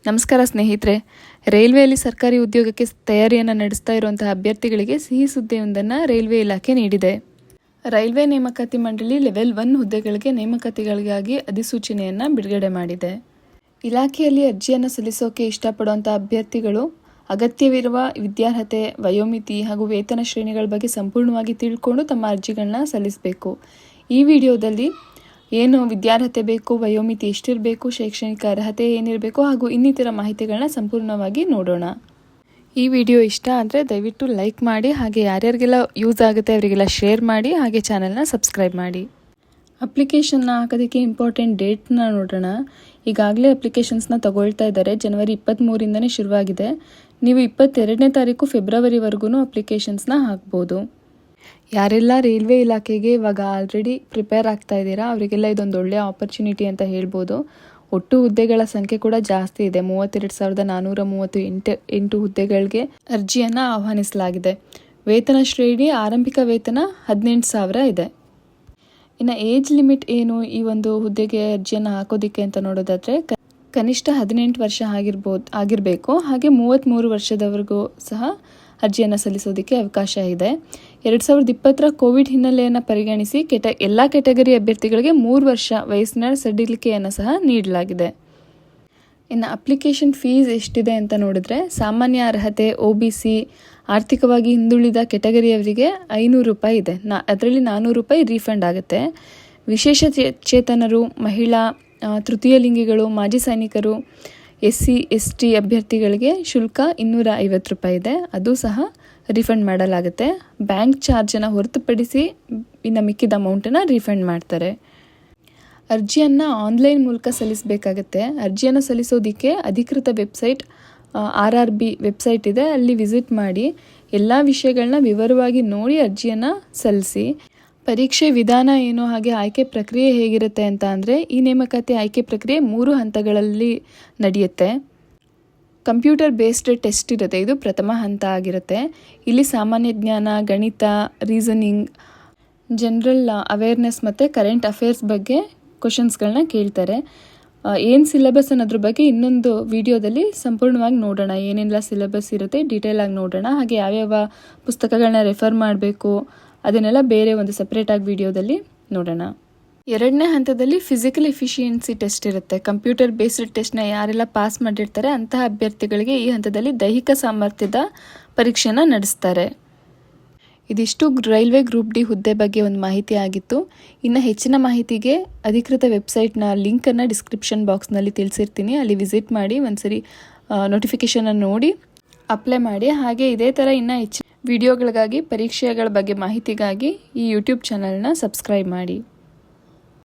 ನಮಸ್ಕಾರ ಸ್ನೇಹಿತರೆ. ರೈಲ್ವೆಯಲ್ಲಿ ಸರ್ಕಾರಿ ಉದ್ಯೋಗಕ್ಕೆ ತಯಾರಿಯನ್ನು ನಡೆಸ್ತಾ ಇರುವಂತಹ ಅಭ್ಯರ್ಥಿಗಳಿಗೆ ಸಿಹಿ ಸುದ್ದಿಯೊಂದನ್ನು ರೈಲ್ವೆ ಇಲಾಖೆ ನೀಡಿದೆ. ರೈಲ್ವೆ ನೇಮಕಾತಿ ಮಂಡಳಿ ಲೆವೆಲ್ 1 ಹುದ್ದೆಗಳಿಗೆ ನೇಮಕಾತಿಗಳಿಗಾಗಿ ಅಧಿಸೂಚನೆಯನ್ನು ಬಿಡುಗಡೆ ಮಾಡಿದೆ. ಇಲಾಖೆಯಲ್ಲಿ ಅರ್ಜಿಯನ್ನು ಸಲ್ಲಿಸೋಕೆ ಇಷ್ಟಪಡುವಂಥ ಅಭ್ಯರ್ಥಿಗಳು ಅಗತ್ಯವಿರುವ ವಿದ್ಯಾರ್ಹತೆ, ವಯೋಮಿತಿ ಹಾಗೂ ವೇತನ ಶ್ರೇಣಿಗಳ ಬಗ್ಗೆ ಸಂಪೂರ್ಣವಾಗಿ ತಿಳ್ಕೊಂಡು ತಮ್ಮ ಅರ್ಜಿಗಳನ್ನ ಸಲ್ಲಿಸಬೇಕು. ಈ ವಿಡಿಯೋದಲ್ಲಿ ಏನು ವಿದ್ಯಾರ್ಹತೆ ಬೇಕು, ವಯೋಮಿತಿ ಎಷ್ಟಿರಬೇಕು, ಶೈಕ್ಷಣಿಕ ಅರ್ಹತೆ ಏನಿರಬೇಕು ಹಾಗೂ ಇನ್ನಿತರ ಮಾಹಿತಿಗಳನ್ನ ಸಂಪೂರ್ಣವಾಗಿ ನೋಡೋಣ. ಈ ವಿಡಿಯೋ ಇಷ್ಟ ಆದರೆ ದಯವಿಟ್ಟು ಲೈಕ್ ಮಾಡಿ, ಹಾಗೆ ಯಾರ್ಯಾರಿಗೆಲ್ಲ ಯೂಸ್ ಆಗುತ್ತೆ ಅವರಿಗೆಲ್ಲ ಶೇರ್ ಮಾಡಿ, ಹಾಗೆ ಚಾನಲ್ನ ಸಬ್ಸ್ಕ್ರೈಬ್ ಮಾಡಿ. ಅಪ್ಲಿಕೇಶನ್ನ ಹಾಕೋದಕ್ಕೆ ಇಂಪಾರ್ಟೆಂಟ್ ಡೇಟ್ನ ನೋಡೋಣ. ಈಗಾಗಲೇ ಅಪ್ಲಿಕೇಶನ್ಸ್ನ ತಗೊಳ್ತಾ ಇದ್ದಾರೆ. ಜನವರಿ 23ರಿಂದನೇ ಶುರುವಾಗಿದೆ. ನೀವು 22ನೇ ತಾರೀಕು ಫೆಬ್ರವರಿವರೆಗೂ ಅಪ್ಲಿಕೇಶನ್ಸ್ನ ಹಾಕ್ಬೋದು. ಯಾರೆಲ್ಲ ರೈಲ್ವೆ ಇಲಾಖೆಗೆ ಇವಾಗ ಆಲ್ರೆಡಿ ಪ್ರಿಪೇರ್ ಆಗ್ತಾ ಇದ್ದೀರಾ ಅವರಿಗೆಲ್ಲ ಇದೊಂದು ಒಳ್ಳೆಯ ಆಪರ್ಚುನಿಟಿ ಅಂತ ಹೇಳ್ಬೋದು. ಒಟ್ಟು ಹುದ್ದೆಗಳ ಸಂಖ್ಯೆ ಕೂಡ ಜಾಸ್ತಿ ಇದೆ. 32,438 ಹುದ್ದೆಗಳಿಗೆ ಅರ್ಜಿಯನ್ನು ಆಹ್ವಾನಿಸಲಾಗಿದೆ. ವೇತನ ಶ್ರೇಣಿ ಆರಂಭಿಕ ವೇತನ 18,000 ಇದೆ. ಇನ್ನು ಏಜ್ ಲಿಮಿಟ್ ಏನು ಈ ಒಂದು ಹುದ್ದೆಗೆ ಅರ್ಜಿಯನ್ನು ಹಾಕೋದಿಕ್ಕೆ ಅಂತ ನೋಡೋದಾದರೆ ಕನಿಷ್ಠ 18 ವರ್ಷ ಆಗಿರಬೇಕು. ಹಾಗೆ 33 ವರ್ಷದವರೆಗೂ ಸಹ ಅರ್ಜಿಯನ್ನು ಸಲ್ಲಿಸೋದಕ್ಕೆ ಅವಕಾಶ ಇದೆ. 2020ರ ಕೋವಿಡ್ ಹಿನ್ನೆಲೆಯನ್ನು ಪರಿಗಣಿಸಿ ಎಲ್ಲ ಕೆಟಗರಿ ಅಭ್ಯರ್ಥಿಗಳಿಗೆ 3 ವರ್ಷ ವಯಸ್ಸಿನ ಸಡಿಲಿಕೆಯನ್ನು ಸಹ ನೀಡಲಾಗಿದೆ. ಇನ್ನು ಅಪ್ಲಿಕೇಶನ್ ಫೀಸ್ ಎಷ್ಟಿದೆ ಅಂತ ನೋಡಿದ್ರೆ ಸಾಮಾನ್ಯ ಅರ್ಹತೆ, OBC, ಆರ್ಥಿಕವಾಗಿ ಹಿಂದುಳಿದ ಕೆಟಗರಿಯವರಿಗೆ 500 ರೂಪಾಯಿ ಇದೆ. ಅದರಲ್ಲಿ 400 ರೂಪಾಯಿ ರೀಫಂಡ್ ಆಗುತ್ತೆ. ವಿಶೇಷ ಚೇತನರು, ಮಹಿಳಾ, ತೃತೀಯ ಲಿಂಗಿಗಳು, ಮಾಜಿ ಸೈನಿಕರು, SC ST ಅಭ್ಯರ್ಥಿಗಳಿಗೆ ಶುಲ್ಕ 250 ರೂಪಾಯಿ ಇದೆ. ಅದು ಸಹ ರಿಫಂಡ್ ಮಾಡಲಾಗುತ್ತೆ. ಬ್ಯಾಂಕ್ ಚಾರ್ಜನ್ನು ಹೊರತುಪಡಿಸಿ ಇನ್ನು ಮಿಕ್ಕಿದ ಅಮೌಂಟನ್ನು ರಿಫಂಡ್ ಮಾಡ್ತಾರೆ. ಅರ್ಜಿಯನ್ನು ಆನ್ಲೈನ್ ಮೂಲಕ ಸಲ್ಲಿಸಬೇಕಾಗತ್ತೆ. ಅರ್ಜಿಯನ್ನು ಸಲ್ಲಿಸೋದಕ್ಕೆ ಅಧಿಕೃತ ವೆಬ್ಸೈಟ್ RRB ವೆಬ್ಸೈಟ್ ಇದೆ, ಅಲ್ಲಿ ವಿಸಿಟ್ ಮಾಡಿ ಎಲ್ಲ ವಿಷಯಗಳನ್ನ ವಿವರವಾಗಿ ನೋಡಿ ಅರ್ಜಿಯನ್ನು ಸಲ್ಲಿಸಿ. ಪರೀಕ್ಷೆ ವಿಧಾನ ಏನು, ಹಾಗೆ ಆಯ್ಕೆ ಪ್ರಕ್ರಿಯೆ ಹೇಗಿರುತ್ತೆ ಅಂತ ಅಂದರೆ ಈ ನೇಮಕಾತಿ ಆಯ್ಕೆ ಪ್ರಕ್ರಿಯೆ 3 ಹಂತಗಳಲ್ಲಿ ನಡೆಯುತ್ತೆ. ಕಂಪ್ಯೂಟರ್ ಬೇಸ್ಡ್ ಟೆಸ್ಟ್ ಇರುತ್ತೆ. ಇದು ಪ್ರಥಮ ಹಂತ ಆಗಿರುತ್ತೆ. ಇಲ್ಲಿ ಸಾಮಾನ್ಯ ಜ್ಞಾನ, ಗಣಿತ, ರೀಸನಿಂಗ್, ಜನರಲ್ ಅವೇರ್ನೆಸ್ ಮತ್ತು ಕರೆಂಟ್ ಅಫೇರ್ಸ್ ಬಗ್ಗೆ ಕ್ವಶನ್ಸ್ಗಳನ್ನ ಕೇಳ್ತಾರೆ. ಏನು ಸಿಲೆಬಸ್ ಅನ್ನೋದ್ರ ಬಗ್ಗೆ ಇನ್ನೊಂದು ವಿಡಿಯೋದಲ್ಲಿ ಸಂಪೂರ್ಣವಾಗಿ ನೋಡೋಣ. ಏನೆಲ್ಲ ಸಿಲೆಬಸ್ ಇರುತ್ತೆ ಡೀಟೇಲ್ ಆಗಿ ನೋಡೋಣ. ಹಾಗೆ ಯಾವ್ಯಾವ ಪುಸ್ತಕಗಳನ್ನ ರೆಫರ್ ಮಾಡಬೇಕು ಅದನ್ನೆಲ್ಲ ಬೇರೆ ಒಂದು ಸಪ್ರೇಟಾಗಿ ವಿಡಿಯೋದಲ್ಲಿ ನೋಡೋಣ. 2ನೇ ಹಂತದಲ್ಲಿ ಫಿಸಿಕಲ್ ಎಫಿಷಿಯನ್ಸಿ ಟೆಸ್ಟ್ ಇರುತ್ತೆ. ಕಂಪ್ಯೂಟರ್ ಬೇಸ್ಡ್ ಟೆಸ್ಟ್ನ ಯಾರೆಲ್ಲ ಪಾಸ್ ಮಾಡಿರ್ತಾರೆ ಅಂತಹ ಅಭ್ಯರ್ಥಿಗಳಿಗೆ ಈ ಹಂತದಲ್ಲಿ ದೈಹಿಕ ಸಾಮರ್ಥ್ಯದ ಪರೀಕ್ಷೆನ ನಡೆಸ್ತಾರೆ. ಇದಿಷ್ಟು ರೈಲ್ವೆ ಗ್ರೂಪ್ ಡಿ ಹುದ್ದೆ ಬಗ್ಗೆ ಒಂದು ಮಾಹಿತಿ ಆಗಿತ್ತು. ಇನ್ನು ಹೆಚ್ಚಿನ ಮಾಹಿತಿಗೆ ಅಧಿಕೃತ ವೆಬ್ಸೈಟ್ನ ಲಿಂಕನ್ನು ಡಿಸ್ಕ್ರಿಪ್ಷನ್ ಬಾಕ್ಸ್ನಲ್ಲಿ ತಿಳಿಸಿರ್ತೀನಿ. ಅಲ್ಲಿ ವಿಸಿಟ್ ಮಾಡಿ ಒಂದ್ಸರಿ ನೋಟಿಫಿಕೇಷನನ್ನು ನೋಡಿ ಅಪ್ಲೈ ಮಾಡಿ. ಹಾಗೆ ಇದೇ ಥರ ಇನ್ನೂ ಹೆಚ್ಚಿನ ವಿಡಿಯೋಗಳಿಗಾಗಿ, ಪರೀಕ್ಷೆಗಳ ಬಗ್ಗೆ ಮಾಹಿತಿಗಾಗಿ ಈ ಯೂಟ್ಯೂಬ್ ಚಾನಲ್ನ ಸಬ್ಸ್ಕ್ರೈಬ್ ಮಾಡಿ.